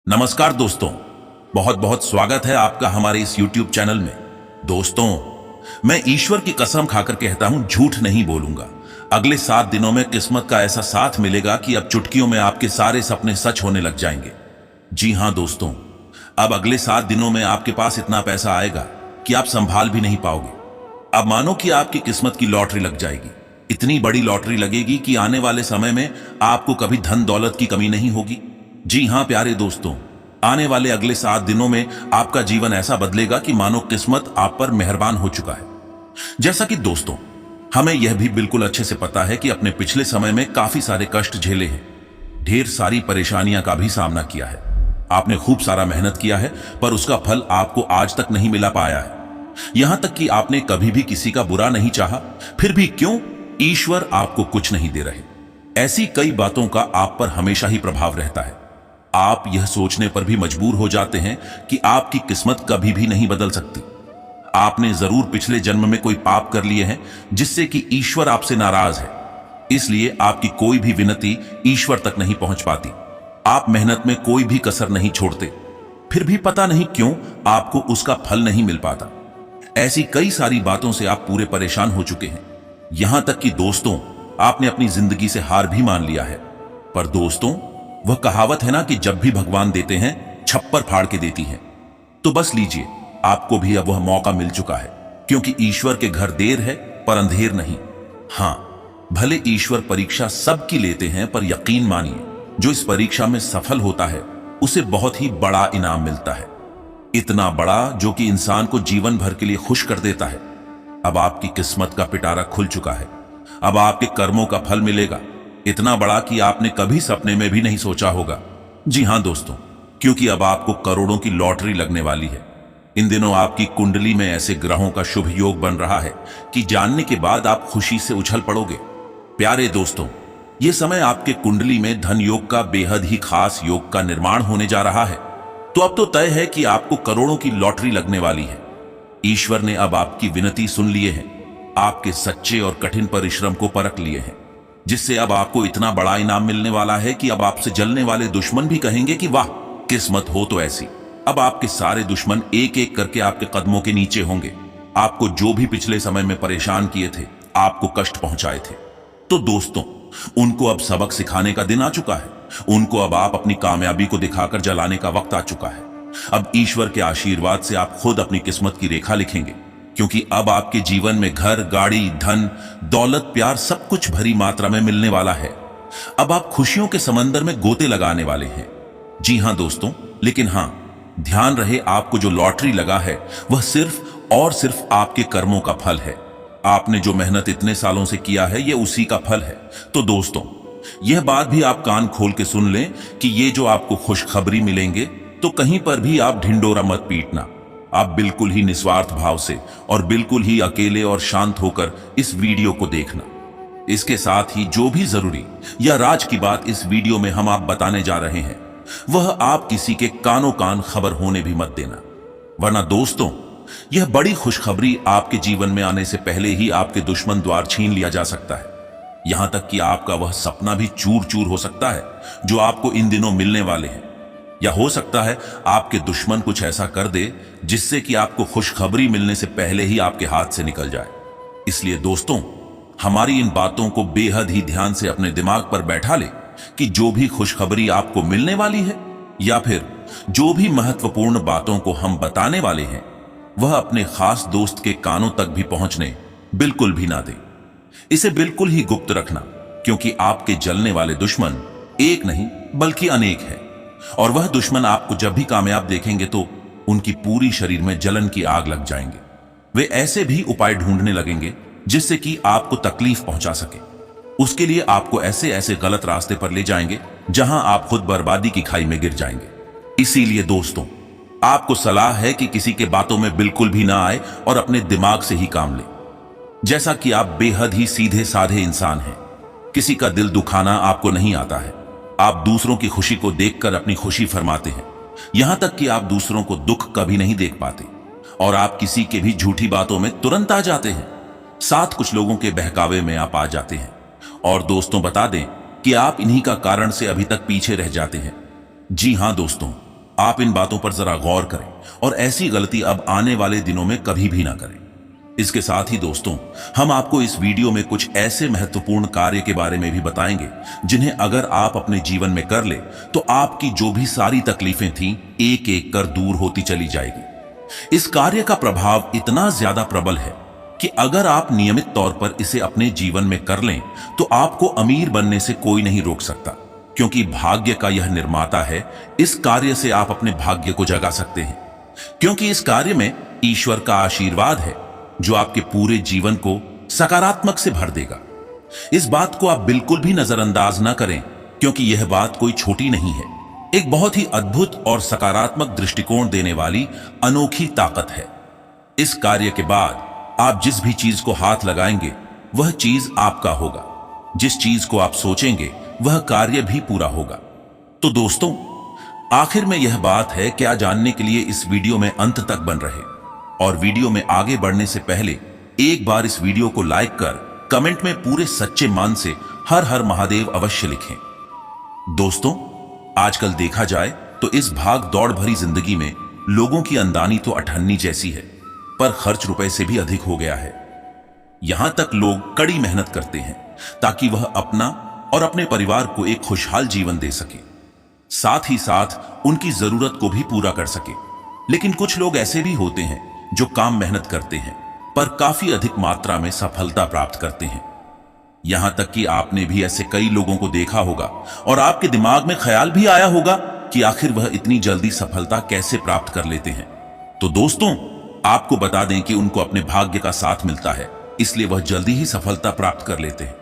नमस्कार दोस्तों, बहुत बहुत स्वागत है आपका हमारे इस YouTube चैनल में। दोस्तों, मैं ईश्वर की कसम खाकर कहता हूं, झूठ नहीं बोलूंगा। अगले 7 दिनों में किस्मत का ऐसा साथ मिलेगा कि अब चुटकियों में आपके सारे सपने सच होने लग जाएंगे। जी हां दोस्तों, अब अगले 7 दिनों में आपके पास इतना पैसा आएगा कि आप संभाल भी नहीं पाओगे। अब मानो कि आपकी किस्मत की लॉटरी लग जाएगी। इतनी बड़ी लॉटरी लगेगी कि आने वाले समय में आपको कभी धन दौलत की कमी नहीं होगी। जी हां प्यारे दोस्तों, आने वाले अगले 7 दिनों में आपका जीवन ऐसा बदलेगा कि मानो किस्मत आप पर मेहरबान हो चुका है। जैसा कि दोस्तों, हमें यह भी बिल्कुल अच्छे से पता है कि अपने पिछले समय में काफी सारे कष्ट झेले हैं, ढेर सारी परेशानियां का भी सामना किया है। आपने खूब सारा मेहनत किया है, पर उसका फल आपको आज तक नहीं मिला पाया है। यहां तक कि आपने कभी भी किसी का बुरा नहीं चाहा, फिर भी क्यों ईश्वर आपको कुछ नहीं दे रहे। ऐसी कई बातों का आप पर हमेशा ही प्रभाव रहता है। आप यह सोचने पर भी मजबूर हो जाते हैं कि आपकी किस्मत कभी भी नहीं बदल सकती। आपने जरूर पिछले जन्म में कोई पाप कर लिए हैं जिससे कि ईश्वर आपसे नाराज है, इसलिए आपकी कोई भी विनती ईश्वर तक नहीं पहुंच पाती। आप मेहनत में कोई भी कसर नहीं छोड़ते, फिर भी पता नहीं क्यों आपको उसका फल नहीं मिल पाता। ऐसी कई सारी बातों से आप पूरे परेशान हो चुके हैं। यहां तक कि दोस्तों, आपने अपनी जिंदगी से हार भी मान लिया है। पर दोस्तों, वह कहावत है ना कि जब भी भगवान देते हैं, छप्पर फाड़ के देती हैं। तो बस लीजिए, आपको भी अब वह मौका मिल चुका है, क्योंकि ईश्वर के घर देर है पर अंधेर नहीं। हां, भले ईश्वर परीक्षा सबकी लेते हैं, पर यकीन मानिए, जो इस परीक्षा में सफल होता है उसे बहुत ही बड़ा इनाम मिलता है। इतना बड़ा जो कि इंसान को जीवन भर के लिए खुश कर देता है। अब आपकी किस्मत का पिटारा खुल चुका है। अब आपके कर्मों का फल मिलेगा, इतना बड़ा कि आपने कभी सपने में भी नहीं सोचा होगा। जी हां दोस्तों, क्योंकि अब आपको करोड़ों की लॉटरी लगने वाली है। इन दिनों आपकी कुंडली में ऐसे ग्रहों का शुभ योग बन रहा है कि जानने के बाद आप खुशी से उछल पड़ोगे। प्यारे दोस्तों, यह समय आपके कुंडली में धन योग का बेहद ही खास योग का निर्माण होने जा रहा है। तो अब तो तय है कि आपको करोड़ों की लॉटरी लगने वाली है। ईश्वर ने अब आपकी विनती सुन लिए हैं, आपके सच्चे और कठिन परिश्रम को परख लिए हैं, जिससे अब आपको इतना बड़ा इनाम मिलने वाला है कि अब आपसे जलने वाले दुश्मन भी कहेंगे कि वाह, किस्मत हो तो ऐसी। अब आपके सारे दुश्मन एक एक करके आपके कदमों के नीचे होंगे। आपको जो भी पिछले समय में परेशान किए थे, आपको कष्ट पहुंचाए थे, तो दोस्तों, उनको अब सबक सिखाने का दिन आ चुका है। उनको अब आप अपनी कामयाबी को दिखाकर जलाने का वक्त आ चुका है। अब ईश्वर के आशीर्वाद से आप खुद अपनी किस्मत की रेखा लिखेंगे, क्योंकि अब आपके जीवन में घर, गाड़ी, धन, दौलत, प्यार सब कुछ भरी मात्रा में मिलने वाला है। अब आप खुशियों के समंदर में गोते लगाने वाले हैं। जी हां दोस्तों, लेकिन हां, ध्यान रहे, आपको जो लॉटरी लगा है वह सिर्फ और सिर्फ आपके कर्मों का फल है। आपने जो मेहनत इतने सालों से किया है, यह उसी का फल है। तो दोस्तों, यह बात भी आप कान खोल के सुन लें कि ये जो आपको खुशखबरी मिलेंगे, तो कहीं पर भी आप ढिंडोरा मत पीटना। आप बिल्कुल ही निस्वार्थ भाव से और बिल्कुल ही अकेले और शांत होकर इस वीडियो को देखना। इसके साथ ही जो भी जरूरी या राज की बात इस वीडियो में हम आप बताने जा रहे हैं, वह आप किसी के कानों कान खबर होने भी मत देना, वरना दोस्तों, यह बड़ी खुशखबरी आपके जीवन में आने से पहले ही आपके दुश्मन द्वार छीन लिया जा सकता है। यहां तक कि आपका वह सपना भी चूर चूर हो सकता है जो आपको इन दिनों मिलने वाले हैं। या हो सकता है आपके दुश्मन कुछ ऐसा कर दे जिससे कि आपको खुशखबरी मिलने से पहले ही आपके हाथ से निकल जाए। इसलिए दोस्तों, हमारी इन बातों को बेहद ही ध्यान से अपने दिमाग पर बैठा ले कि जो भी खुशखबरी आपको मिलने वाली है या फिर जो भी महत्वपूर्ण बातों को हम बताने वाले हैं, वह अपने खास दोस्त के कानों तक भी पहुंचने बिल्कुल भी ना दे। इसे बिल्कुल ही गुप्त रखना, क्योंकि आपके जलने वाले दुश्मन एक नहीं बल्कि अनेक है। और वह दुश्मन आपको जब भी कामयाब देखेंगे तो उनकी पूरी शरीर में जलन की आग लग जाएंगे। वे ऐसे भी उपाय ढूंढने लगेंगे जिससे कि आपको तकलीफ पहुंचा सके। उसके लिए आपको ऐसे ऐसे गलत रास्ते पर ले जाएंगे जहां आप खुद बर्बादी की खाई में गिर जाएंगे। इसीलिए दोस्तों, आपको सलाह है कि किसी के बातों में बिल्कुल भी ना आए और अपने दिमाग से ही काम ले। जैसा कि आप बेहद ही सीधे साधे इंसान हैं, किसी का दिल दुखाना आपको नहीं आता है। आप दूसरों की खुशी को देखकर अपनी खुशी फरमाते हैं। यहां तक कि आप दूसरों को दुख कभी नहीं देख पाते और आप किसी के भी झूठी बातों में तुरंत आ जाते हैं। साथ कुछ लोगों के बहकावे में आप आ जाते हैं। और दोस्तों, बता दें कि आप इन्हीं का कारण से अभी तक पीछे रह जाते हैं। जी हां दोस्तों, आप इन बातों पर जरा गौर करें और ऐसी गलती अब आने वाले दिनों में कभी भी ना करें। इसके साथ ही दोस्तों, हम आपको इस वीडियो में कुछ ऐसे महत्वपूर्ण कार्य के बारे में भी बताएंगे जिन्हें अगर आप अपने जीवन में कर ले तो आपकी जो भी सारी तकलीफें थीं एक एक कर दूर होती चली जाएगी। इस कार्य का प्रभाव इतना ज्यादा प्रबल है कि अगर आप नियमित तौर पर इसे अपने जीवन में कर लें तो आपको अमीर बनने से कोई नहीं रोक सकता, क्योंकि भाग्य का यह निर्माता है। इस कार्य से आप अपने भाग्य को जगा सकते हैं, क्योंकि इस कार्य में ईश्वर का आशीर्वाद है जो आपके पूरे जीवन को सकारात्मक से भर देगा। इस बात को आप बिल्कुल भी नजरअंदाज ना करें, क्योंकि यह बात कोई छोटी नहीं है। एक बहुत ही अद्भुत और सकारात्मक दृष्टिकोण देने वाली अनोखी ताकत है। इस कार्य के बाद आप जिस भी चीज को हाथ लगाएंगे वह चीज आपका होगा। जिस चीज को आप सोचेंगे वह कार्य भी पूरा होगा। तो दोस्तों, आखिर में यह बात है, क्या जानने के लिए इस वीडियो में अंत तक बन रहे। और वीडियो में आगे बढ़ने से पहले एक बार इस वीडियो को लाइक कर कमेंट में पूरे सच्चे मन से हर हर महादेव अवश्य लिखें। दोस्तों, आजकल देखा जाए तो इस भाग दौड़ भरी जिंदगी में लोगों की आमदनी तो अठन्नी जैसी है, पर खर्च रुपए से भी अधिक हो गया है। यहां तक लोग कड़ी मेहनत करते हैं ताकि वह अपना और अपने परिवार को एक खुशहाल जीवन दे सके, साथ ही साथ उनकी जरूरत को भी पूरा कर सके। लेकिन कुछ लोग ऐसे भी होते हैं जो काम मेहनत करते हैं पर काफी अधिक मात्रा में सफलता प्राप्त करते हैं। यहां तक कि आपने भी ऐसे कई लोगों को देखा होगा और आपके दिमाग में ख्याल भी आया होगा कि आखिर वह इतनी जल्दी सफलता कैसे प्राप्त कर लेते हैं। तो दोस्तों, आपको बता दें कि उनको अपने भाग्य का साथ मिलता है, इसलिए वह जल्दी ही सफलता प्राप्त कर लेते हैं।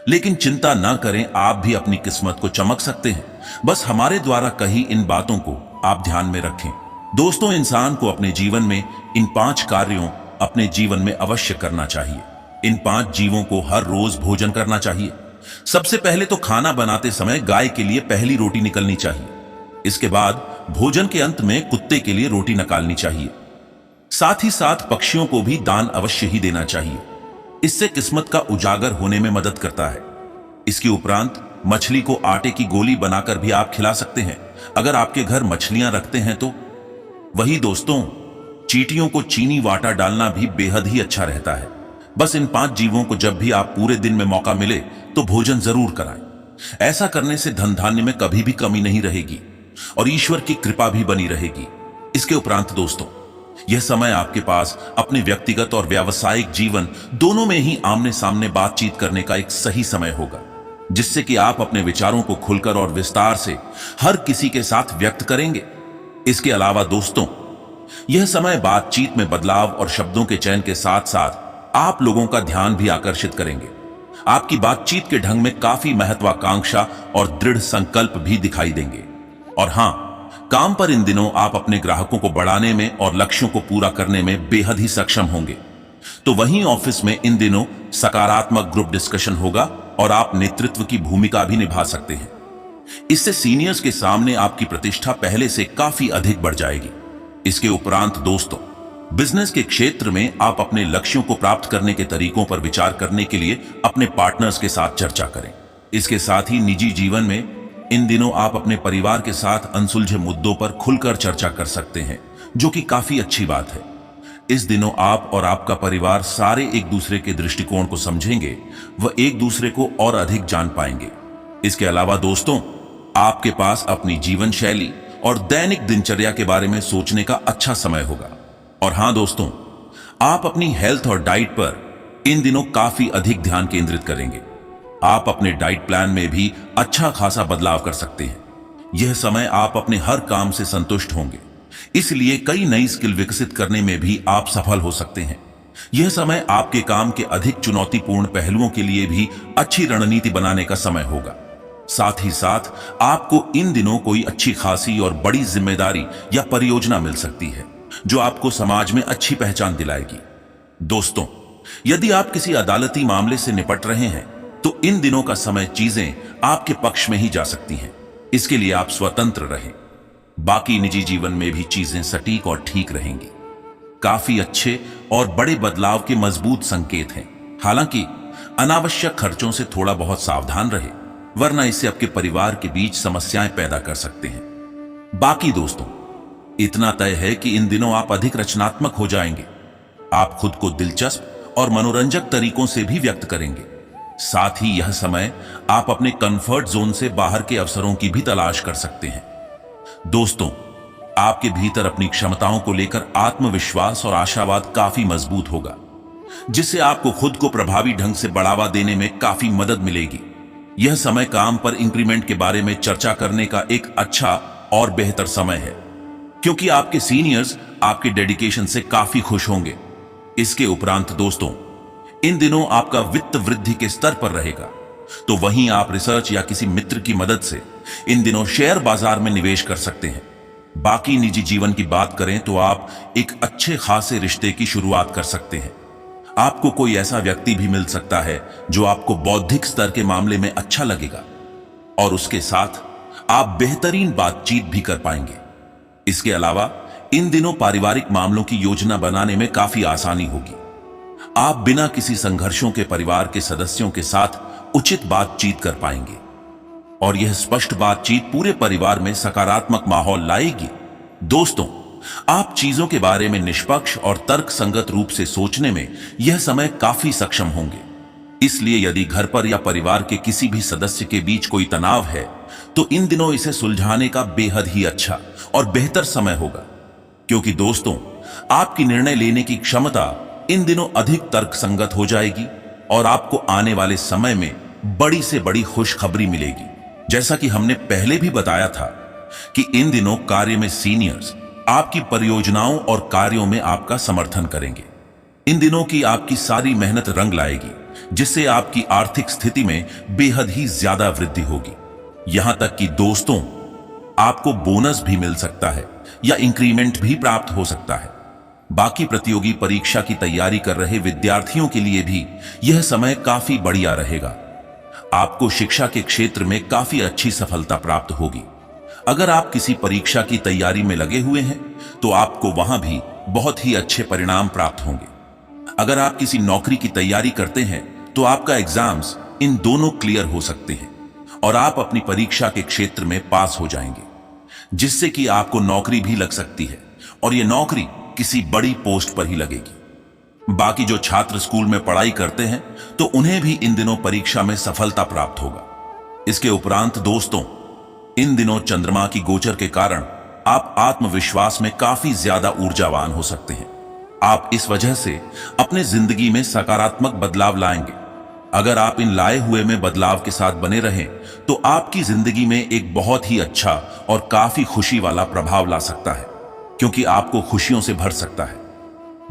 लेकिन चिंता ना करें, आप भी अपनी किस्मत को चमक सकते हैं। बस हमारे द्वारा कही इन बातों को आप ध्यान में रखें। दोस्तों, इंसान को अपने जीवन में इन 5 कार्यों अपने जीवन में अवश्य करना चाहिए। इन 5 जीवों को हर रोज भोजन करना चाहिए। सबसे पहले तो खाना बनाते समय गाय के लिए पहली रोटी निकलनी चाहिए। इसके बाद भोजन के अंत में कुत्ते के लिए रोटी निकालनी चाहिए। साथ ही साथ पक्षियों को भी दान अवश्य ही देना चाहिए। इससे किस्मत का उजागर होने में मदद करता है। इसके उपरांत मछली को आटे की गोली बनाकर भी आप खिला सकते हैं, अगर आपके घर मछलियां रखते हैं तो। वही दोस्तों, चींटियों को चीनी वाटा डालना भी बेहद ही अच्छा रहता है। बस इन 5 जीवों को जब भी आप पूरे दिन में मौका मिले तो भोजन जरूर कराएं। ऐसा करने से धन धान्य में कभी भी कमी नहीं रहेगी और ईश्वर की कृपा भी बनी रहेगी। इसके उपरांत दोस्तों, यह समय आपके पास अपने व्यक्तिगत और व्यावसायिक जीवन दोनों में ही आमने सामने बातचीत करने का एक सही समय होगा, जिससे कि आप अपने विचारों को खुलकर और विस्तार से हर किसी के साथ व्यक्त करेंगे। इसके अलावा दोस्तों, यह समय बातचीत में बदलाव और शब्दों के चयन के साथ साथ आप लोगों का ध्यान भी आकर्षित करेंगे। आपकी बातचीत के ढंग में काफी महत्वाकांक्षा और दृढ़ संकल्प भी दिखाई देंगे। और हां, काम पर इन दिनों आप अपने ग्राहकों को बढ़ाने में और लक्ष्यों को पूरा करने में बेहद ही सक्षम होंगे। तो वहीं ऑफिस में इन दिनों सकारात्मक ग्रुप डिस्कशन होगा और आप नेतृत्व की भूमिका भी निभा सकते हैं। इससे सीनियर्स के सामने आपकी प्रतिष्ठा पहले से काफी अधिक बढ़ जाएगी। इसके उपरांत दोस्तों, बिजनेस के क्षेत्र में आप अपने लक्ष्यों को प्राप्त करने के तरीकों पर विचार करने के लिए अपने पार्टनर्स के साथ चर्चा करें। इसके साथ ही निजी जीवन में इन दिनों आप अपने परिवार के साथ अनसुलझे मुद्दों पर खुलकर चर्चा कर सकते हैं, जो कि काफी अच्छी बात है। इस दिनों आप और आपका परिवार सारे एक दूसरे के दृष्टिकोण को समझेंगे, वह एक दूसरे को और अधिक जान पाएंगे। इसके अलावा दोस्तों, आपके पास अपनी जीवन शैली और दैनिक दिनचर्या के बारे में सोचने का अच्छा समय होगा। और हां दोस्तों, आप अपनी हेल्थ और डाइट पर इन दिनों काफी अधिक ध्यान केंद्रित करेंगे। आप अपने डाइट प्लान में भी अच्छा खासा बदलाव कर सकते हैं। यह समय आप अपने हर काम से संतुष्ट होंगे, इसलिए कई नई स्किल विकसित करने में भी आप सफल हो सकते हैं। यह समय आपके काम के अधिक चुनौतीपूर्ण पहलुओं के लिए भी अच्छी रणनीति बनाने का समय होगा। साथ ही साथ आपको इन दिनों कोई अच्छी खासी और बड़ी जिम्मेदारी या परियोजना मिल सकती है, जो आपको समाज में अच्छी पहचान दिलाएगी। दोस्तों, यदि आप किसी अदालती मामले से निपट रहे हैं तो इन दिनों का समय चीजें आपके पक्ष में ही जा सकती हैं। इसके लिए आप स्वतंत्र रहें। बाकी निजी जीवन में भी चीजें सटीक और ठीक रहेंगी। काफी अच्छे और बड़े बदलाव के मजबूत संकेत हैं। हालांकि अनावश्यक खर्चों से थोड़ा बहुत सावधान रहे, वरना इससे आपके परिवार के बीच समस्याएं पैदा कर सकते हैं। बाकी दोस्तों, इतना तय है कि इन दिनों आप अधिक रचनात्मक हो जाएंगे। आप खुद को दिलचस्प और मनोरंजक तरीकों से भी व्यक्त करेंगे। साथ ही यह समय आप अपने कंफर्ट जोन से बाहर के अवसरों की भी तलाश कर सकते हैं। दोस्तों, आपके भीतर अपनी क्षमताओं को लेकर आत्मविश्वास और आशावाद काफी मजबूत होगा, जिससे आपको खुद को प्रभावी ढंग से बढ़ावा देने में काफी मदद मिलेगी। यह समय काम पर इंक्रीमेंट के बारे में चर्चा करने का एक अच्छा और बेहतर समय है, क्योंकि आपके सीनियर्स आपके डेडिकेशन से काफी खुश होंगे। इसके उपरांत दोस्तों, इन दिनों आपका वित्त वृद्धि के स्तर पर रहेगा, तो वहीं आप रिसर्च या किसी मित्र की मदद से इन दिनों शेयर बाजार में निवेश कर सकते हैं। बाकी निजी जीवन की बात करें तो आप एक अच्छे खासे रिश्ते की शुरुआत कर सकते हैं। आपको कोई ऐसा व्यक्ति भी मिल सकता है जो आपको बौद्धिक स्तर के मामले में अच्छा लगेगा, और उसके साथ आप बेहतरीन बातचीत भी कर पाएंगे। इसके अलावा इन दिनों पारिवारिक मामलों की योजना बनाने में काफी आसानी होगी। आप बिना किसी संघर्षों के परिवार के सदस्यों के साथ उचित बातचीत कर पाएंगे, और यह स्पष्ट बातचीत पूरे परिवार में सकारात्मक माहौल लाएगी। दोस्तों, आप चीजों के बारे में निष्पक्ष और तर्कसंगत रूप से सोचने में यह समय काफी सक्षम होंगे। इसलिए यदि घर पर या परिवार के किसी भी सदस्य के बीच कोई तनाव है, तो इन दिनों इसे सुलझाने का बेहद ही अच्छा और बेहतर समय होगा, क्योंकि दोस्तों, आपकी निर्णय लेने की क्षमता इन दिनों अधिक तर्कसंगत हो जाएगी और आपको आने वाले समय में बड़ी से बड़ी खुशखबरी मिलेगी। जैसा कि हमने पहले भी बताया था कि इन दिनों कार्य में सीनियर्स आपकी परियोजनाओं और कार्यों में आपका समर्थन करेंगे। इन दिनों की आपकी सारी मेहनत रंग लाएगी, जिससे आपकी आर्थिक स्थिति में बेहद ही ज्यादा वृद्धि होगी। यहां तक कि दोस्तों, आपको बोनस भी मिल सकता है या इंक्रीमेंट भी प्राप्त हो सकता है। बाकी प्रतियोगी परीक्षा की तैयारी कर रहे विद्यार्थियों के लिए भी यह समय काफी बढ़िया रहेगा। आपको शिक्षा के क्षेत्र में काफी अच्छी सफलता प्राप्त होगी। अगर आप किसी परीक्षा की तैयारी में लगे हुए हैं, तो आपको वहां भी बहुत ही अच्छे परिणाम प्राप्त होंगे। अगर आप किसी नौकरी की तैयारी करते हैं, तो आपका एग्जाम्स इन दोनों क्लियर हो सकते हैं और आप अपनी परीक्षा के क्षेत्र में पास हो जाएंगे, जिससे कि आपको नौकरी भी लग सकती है, और यह नौकरी किसी बड़ी पोस्ट पर ही लगेगी। बाकी जो छात्र स्कूल में पढ़ाई करते हैं, तो उन्हें भी इन दिनों परीक्षा में सफलता प्राप्त होगा। इसके उपरांत दोस्तों, इन दिनों चंद्रमा की गोचर के कारण आप आत्मविश्वास में काफी ज्यादा ऊर्जावान हो सकते हैं। आप इस वजह से अपने जिंदगी में सकारात्मक बदलाव लाएंगे। अगर आप इन लाए हुए में बदलाव के साथ बने रहें, तो आपकी जिंदगी में एक बहुत ही अच्छा और काफी खुशी वाला प्रभाव ला सकता है, क्योंकि आपको खुशियों से भर सकता है।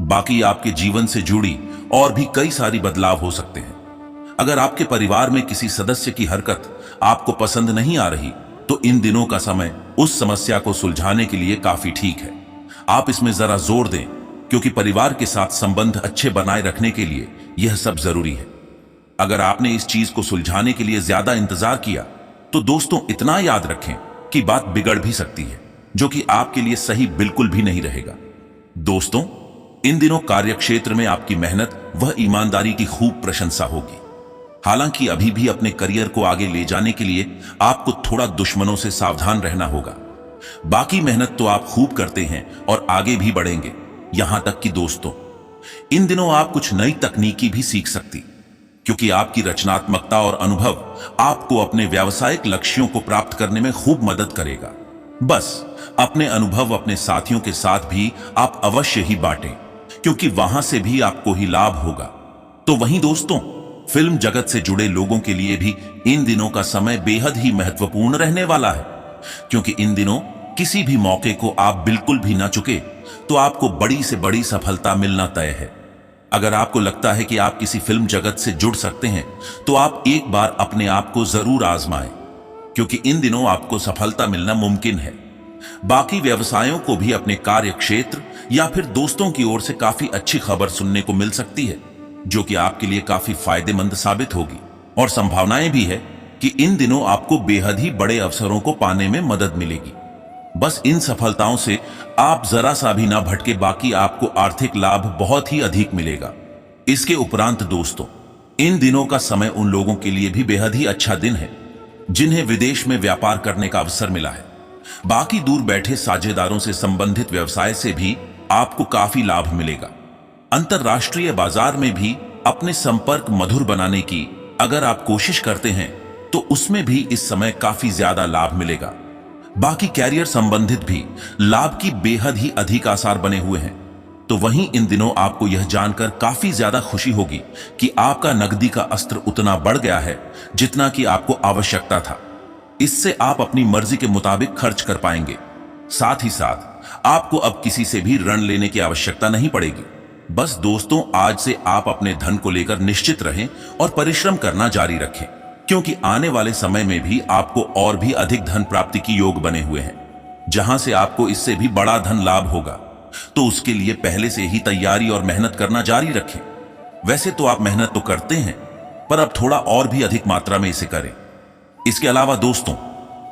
बाकी आपके जीवन से जुड़ी और भी कई सारी बदलाव हो सकते हैं। अगर आपके परिवार में किसी सदस्य की हरकत आपको पसंद नहीं आ रही, तो इन दिनों का समय उस समस्या को सुलझाने के लिए काफी ठीक है। आप इसमें जरा जोर दें, क्योंकि परिवार के साथ संबंध अच्छे बनाए रखने के लिए यह सब जरूरी है। अगर आपने इस चीज को सुलझाने के लिए ज्यादा इंतजार किया, तो दोस्तों इतना याद रखें कि बात बिगड़ भी सकती है, जो कि आपके लिए सही बिल्कुल भी नहीं रहेगा। दोस्तों, इन दिनों कार्यक्षेत्र में आपकी मेहनत व ईमानदारी की खूब प्रशंसा होगी। हालांकि अभी भी अपने करियर को आगे ले जाने के लिए आपको थोड़ा दुश्मनों से सावधान रहना होगा। बाकी मेहनत तो आप खूब करते हैं और आगे भी बढ़ेंगे। यहां तक कि दोस्तों, इन दिनों आप कुछ नई तकनीकी भी सीख सकती, क्योंकि आपकी रचनात्मकता और अनुभव आपको अपने व्यावसायिक लक्ष्यों को प्राप्त करने में खूब मदद करेगा। बस अपने अनुभव अपने साथियों के साथ भी आप अवश्य ही बांटें, क्योंकि वहां से भी आपको ही लाभ होगा। तो वहीं दोस्तों, फिल्म जगत से जुड़े लोगों के लिए भी इन दिनों का समय बेहद ही महत्वपूर्ण रहने वाला है, क्योंकि इन दिनों किसी भी मौके को आप बिल्कुल भी ना चुके, तो आपको बड़ी से बड़ी सफलता मिलना तय है। अगर आपको लगता है कि आप किसी फिल्म जगत से जुड़ सकते हैं, तो आप एक बार अपने आप को जरूर आजमाएं, क्योंकि इन दिनों आपको सफलता मिलना मुमकिन है। बाकी व्यवसायों को भी अपने कार्य क्षेत्र या फिर दोस्तों की ओर से काफी अच्छी खबर सुनने को मिल सकती है, जो कि आपके लिए काफी फायदेमंद साबित होगी। और संभावनाएं भी है कि इन दिनों आपको बेहद ही बड़े अवसरों को पाने में मदद मिलेगी। बस इन सफलताओं से आप जरा सा भी ना भटके, बाकी आपको आर्थिक लाभ बहुत ही अधिक मिलेगा। इसके उपरांत दोस्तों, इन दिनों का समय उन लोगों के लिए भी बेहद ही अच्छा दिन है जिन्हें विदेश में व्यापार करने का अवसर मिला है। बाकी दूर बैठे साझेदारों से संबंधित व्यवसाय से भी आपको काफी लाभ मिलेगा। अंतरराष्ट्रीय बाजार में भी अपने संपर्क मधुर बनाने की अगर आप कोशिश करते हैं तो उसमें भी इस समय काफी ज्यादा लाभ मिलेगा। बाकी कैरियर संबंधित भी लाभ की बेहद ही अधिक आसार बने हुए हैं। तो वहीं इन दिनों आपको यह जानकर काफी ज्यादा खुशी होगी कि आपका नकदी का अस्त्र उतना बढ़ गया है जितना कि आपको आवश्यकता था। इससे आप अपनी मर्जी के मुताबिक खर्च कर पाएंगे। साथ ही साथ आपको अब किसी से भी ऋण लेने की आवश्यकता नहीं पड़ेगी। बस दोस्तों, आज से आप अपने धन को लेकर निश्चित रहें और परिश्रम करना जारी रखें, क्योंकि आने वाले समय में भी आपको और भी अधिक धन प्राप्ति की योग बने हुए हैं, जहां से आपको इससे भी बड़ा धन लाभ होगा। तो उसके लिए पहले से ही तैयारी और मेहनत करना जारी रखें। वैसे तो आप मेहनत तो करते हैं, पर अब थोड़ा और भी अधिक मात्रा में इसे करें। इसके अलावा दोस्तों,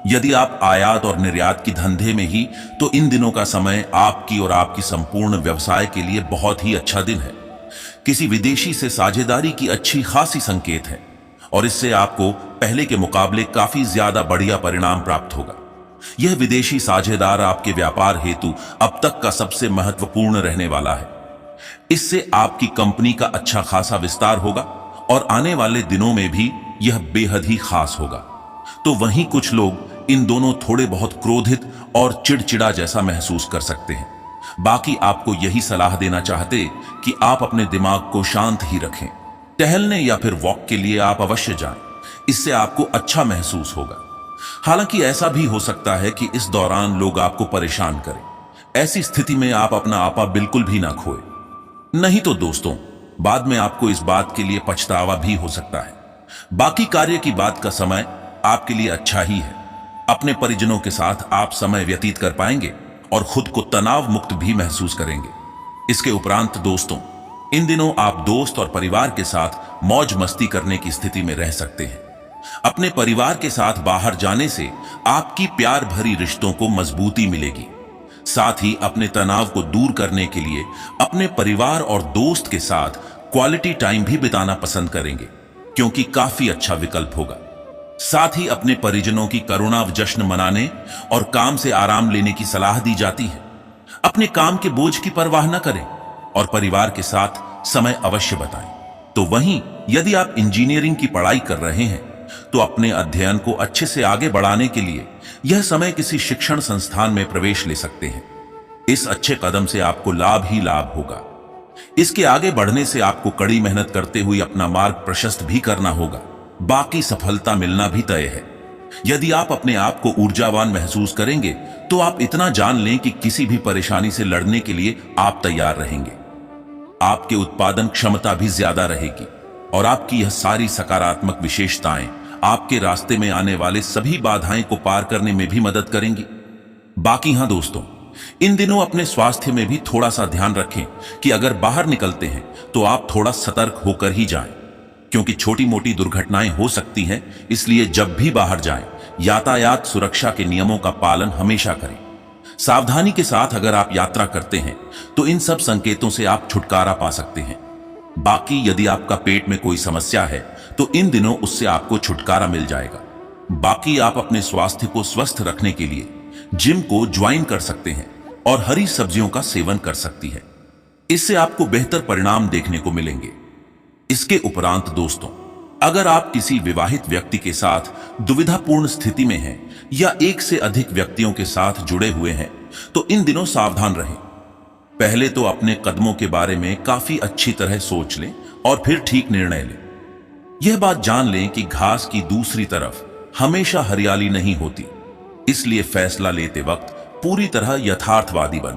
यदि आप आयात और निर्यात की धंधे में ही, तो इन दिनों का समय आपकी और आपकी संपूर्ण व्यवसाय के लिए बहुत ही अच्छा दिन है। किसी विदेशी से साझेदारी की अच्छी खासी संकेत है और इससे आपको पहले के मुकाबले काफी ज्यादा बढ़िया परिणाम प्राप्त होगा। यह विदेशी साझेदार आपके व्यापार हेतु अब तक का सबसे महत्वपूर्ण रहने वाला है। इससे आपकी कंपनी का अच्छा खासा विस्तार होगा और आने वाले दिनों में भी यह बेहद ही खास होगा। तो वहीं कुछ लोग इन दोनों थोड़े बहुत क्रोधित और चिड़चिड़ा जैसा महसूस कर सकते हैं। बाकी आपको यही सलाह देना चाहते कि आप अपने दिमाग को शांत ही रखें। टहलने या फिर वॉक के लिए आप अवश्य जाएं, इससे आपको अच्छा महसूस होगा। हालांकि ऐसा भी हो सकता है कि इस दौरान लोग आपको परेशान करें। ऐसी स्थिति में आप अपना आपा बिल्कुल भी ना खोए, नहीं तो दोस्तों बाद में आपको इस बात के लिए पछतावा भी हो सकता है। बाकी कार्य की बात का समय आपके लिए अच्छा ही है। अपने परिजनों के साथ आप समय व्यतीत कर पाएंगे और खुद को तनाव मुक्त भी महसूस करेंगे। इसके उपरांत दोस्तों, इन दिनों आप दोस्त और परिवार के साथ मौज मस्ती करने की स्थिति में रह सकते हैं। अपने परिवार के साथ बाहर जाने से आपकी प्यार भरी रिश्तों को मजबूती मिलेगी। साथ ही अपने तनाव को दूर करने के लिए अपने परिवार और दोस्त के साथ क्वालिटी टाइम भी बिताना पसंद करेंगे, क्योंकि काफी अच्छा विकल्प होगा। साथ ही अपने परिजनों की करुणा जश्न मनाने और काम से आराम लेने की सलाह दी जाती है। अपने काम के बोझ की परवाह न करें और परिवार के साथ समय अवश्य बिताएं। तो वहीं यदि आप इंजीनियरिंग की पढ़ाई कर रहे हैं तो अपने अध्ययन को अच्छे से आगे बढ़ाने के लिए यह समय किसी शिक्षण संस्थान में प्रवेश ले सकते हैं। इस अच्छे कदम से आपको लाभ ही लाभ होगा। इसके आगे बढ़ने से आपको कड़ी मेहनत करते हुए अपना मार्ग प्रशस्त भी करना होगा। बाकी सफलता मिलना भी तय है। यदि आप अपने आप को ऊर्जावान महसूस करेंगे तो आप इतना जान लें कि किसी भी परेशानी से लड़ने के लिए आप तैयार रहेंगे। आपके उत्पादन क्षमता भी ज्यादा रहेगी और आपकी यह सारी सकारात्मक विशेषताएं आपके रास्ते में आने वाले सभी बाधाएं को पार करने में भी मदद करेंगी। बाकी हां दोस्तों, इन दिनों अपने स्वास्थ्य में भी थोड़ा सा ध्यान रखें कि अगर बाहर निकलते हैं तो आप थोड़ा सतर्क होकर ही जाएं, क्योंकि छोटी मोटी दुर्घटनाएं हो सकती हैं। इसलिए जब भी बाहर जाएं, यातायात सुरक्षा के नियमों का पालन हमेशा करें। सावधानी के साथ अगर आप यात्रा करते हैं तो इन सब संकेतों से आप छुटकारा पा सकते हैं। बाकी यदि आपका पेट में कोई समस्या है तो इन दिनों उससे आपको छुटकारा मिल जाएगा। बाकी आप अपने स्वास्थ्य को स्वस्थ रखने के लिए जिम को ज्वाइन कर सकते हैं और हरी सब्जियों का सेवन कर सकती है। इससे आपको बेहतर परिणाम देखने को मिलेंगे। इसके उपरांत दोस्तों, अगर आप किसी विवाहित व्यक्ति के साथ दुविधापूर्ण स्थिति में हैं या एक से अधिक व्यक्तियों के साथ जुड़े हुए हैं तो इन दिनों सावधान रहें। पहले तो अपने कदमों के बारे में काफी अच्छी तरह सोच लें और फिर ठीक निर्णय लें। यह बात जान लें कि घास की दूसरी तरफ हमेशा हरियाली नहीं होती, इसलिए फैसला लेते वक्त पूरी तरह यथार्थवादी बनें।